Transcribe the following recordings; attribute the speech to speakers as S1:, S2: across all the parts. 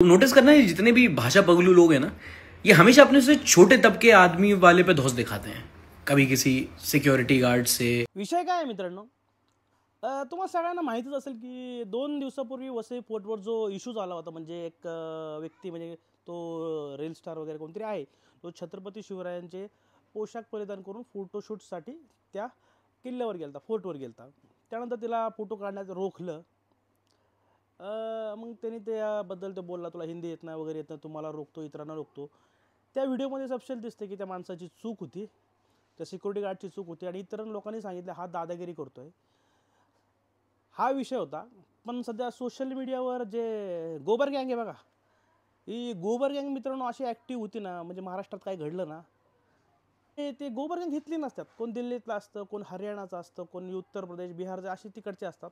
S1: Notice करना है जितने भी भाषा पगलू लोग हैं ना, ये हमेशा अपने से छोटे तबके आदमी वाले पे धौंस दिखाते हैं, कभी किसी सिक्योरिटी गार्ड से।
S2: विषय काय आहे मित्रांनो, तुम्हाला सगळ्यांना माहितीच असेल की 2 दिवसापूर्वी वसई फोर्टवर जो इश्यू झाला होता, म्हणजे एक व्यक्ती, म्हणजे तो रील स्टार वगैरे कोणतरी आहे, तो छत्रपती शिवरायांचे पोशाख परिधान करून फोटोशूटसाठी त्या किल्ल्यावर गेलता, फोर्टवर गेलता. त्यानंतर तिला फोटो काढण्याचं रोखलं. मग त्यांनी त्याबद्दल ते बोलला, तुला हिंदी येत नाही वगैरे, येत नाही, तुम्हाला रोखतो, इतरांना रोखतो. त्या व्हिडिओमध्ये सपशेल दिसते की त्या माणसाची चूक होती, त्या सिक्युरिटी गार्डची चूक होती, आणि इतर लोकांनी सांगितलं हा दादागिरी करतोय. हा विषय होता. पण सध्या सोशल मीडियावर जे गोबर गँग आहे बघा, ही गोबर गँग मित्रांनो अशी ॲक्टिव्ह होती ना, म्हणजे महाराष्ट्रात काय घडलं ना, ते गोबर गँग हितली नसतात. कोण दिल्लीतलं असतं, कोण हरियाणाचं असतं, कोण उत्तर प्रदेश बिहारचे, असे तिकडचे असतात.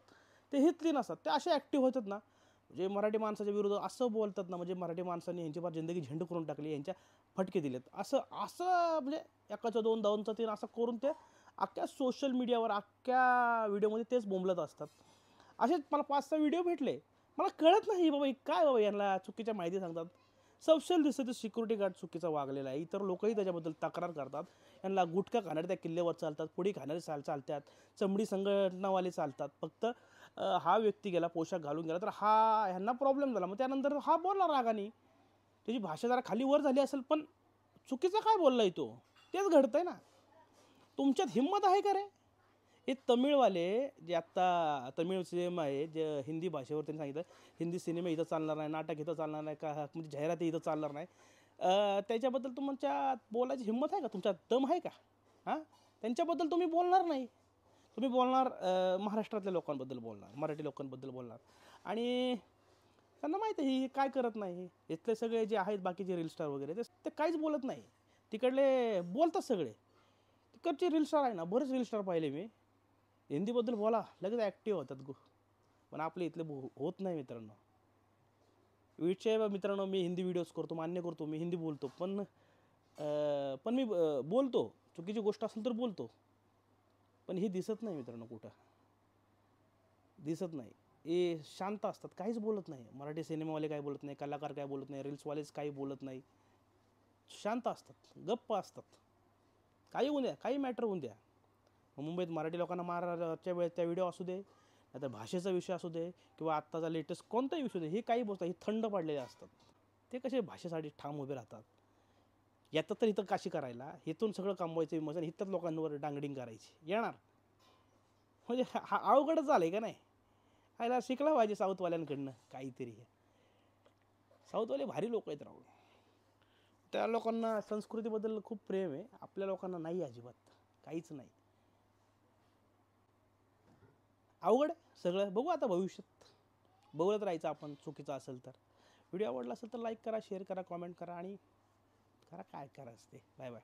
S2: ते हितली नसतात, ते असे ॲक्टिव्ह होतात ना, म्हणजे मराठी माणसाच्या विरोधात असं बोलतात ना, म्हणजे मराठी माणसांनी यांची फार जिंदगी झेंड करून टाकली, यांच्या फटके दिलेत, असं असं म्हणजे एकाचं दोन, दोनचं तीन, असं करून ते अख्ख्या सोशल मीडियावर अख्ख्या व्हिडिओमध्ये तेच बोंबलत असतात. असेच मला 5-6 व्हिडिओ भेटले. मला कळत नाही बाबा काय बाबा, यांना चुकीच्या माहिती सांगतात. सबसेल दिसतं ते सिक्युरिटी गार्ड चुकीचा वागलेला आहे. इतर लोकही त्याच्याबद्दल तक्रार करतात. यांना गुटखा खाणारे त्या किल्ल्यावर चालतात, पुडी खाणारे चालतात, चमडी संघटनावाले चालतात. फक्त हा व्यक्ती गेला, पोशाख घालून गेला, तर ह्यांना प्रॉब्लेम झाला. मग त्यानंतर हा बोलला रागाने, त्याची भाषा जरा खाली वर झाली असेल, पण चुकीचा काय बोललाय तो, तेच घडतंय ना. तुमच्यात हिंमत आहे का रे? हे तमिळवाले जे आत्ता तमिळ सिनेमा आहे, जे हिंदी भाषेवर त्यांनी सांगितलं हिंदी सिनेमा इथं चालणार नाही, नाटक इथं चालणार नाही, का म्हणजे जाहिराती इथं चालणार नाही, त्याच्याबद्दल तुमच्या बोलायची हिंमत आहे का? तुमच्यात दम आहे का? हां, त्यांच्याबद्दल तुम्ही बोलणार नाही. तुम्ही बोलणार महाराष्ट्रातल्या लोकांबद्दल बोलणार, मराठी लोकांबद्दल बोलणार. आणि त्यांना माहिती आहे ही काय करत नाही. इथले सगळे जे आहेत बाकीचे रील स्टार वगैरे, ते काहीच बोलत नाही. तिकडले बोलतात सगळे. तिकडचे रील स्टार आहे ना, बरेच रील स्टार पाहिले मी, हिंदीबद्दल बोला लगेच ॲक्टिव्ह होतात. पण आपले इथले होत नाही मित्रांनो. विषय मित्रांनो, मी हिंदी व्हिडिओज करतो, मान्य करतो, मी हिंदी बोलतो, पण मी बोलतो, चुकीची गोष्ट असेल तर बोलतो. पण हे दिसत नाही मित्रांनो, कुठं दिसत नाही. हे शांत असतात, काहीच बोलत नाही. मराठी सिनेमावाले काय बोलत नाही, कलाकार काय बोलत नाही, रील्सवालेच काही बोलत नाही, शांत असतात, गप्प असतात. काही होऊन द्या, काही मॅटर होऊन द्या. मुंबईत मराठी लोकांना माराच्या वेळेस त्या व्हिडिओ असू दे, नाहीतर भाषेचा विषय असू दे, किंवा आत्ताचा लेटेस्ट कोणताही विषय दे, हे काही बोलतात, हे थंड पडलेले असतात. ते कसे भाषेसाठी ठाम उभे राहतात. येतात तर इथं काशी करायला, इथून सगळं कमवायचं विमर्शन, इथंच लोकांवर डांगडिंग करायची येणार. म्हणजे हा अवघडच झालं का नाही? ह्याला शिकला पाहिजे साऊथवाल्यांकडनं काहीतरी. साऊथवाले भारी लोक आहेत राहून. त्या लोकांना संस्कृतीबद्दल खूप प्रेम आहे, आपल्या लोकांना नाही अजिबात, काहीच नाही. अवघड सगळं. बघू आता भविष्यात, बघत राहायचं आपण. चुकीचं असेल तर. व्हिडिओ आवडला असेल तर लाईक करा, शेअर करा, कॉमेंट करा, आणि करा काय करायचं ते. Bye bye.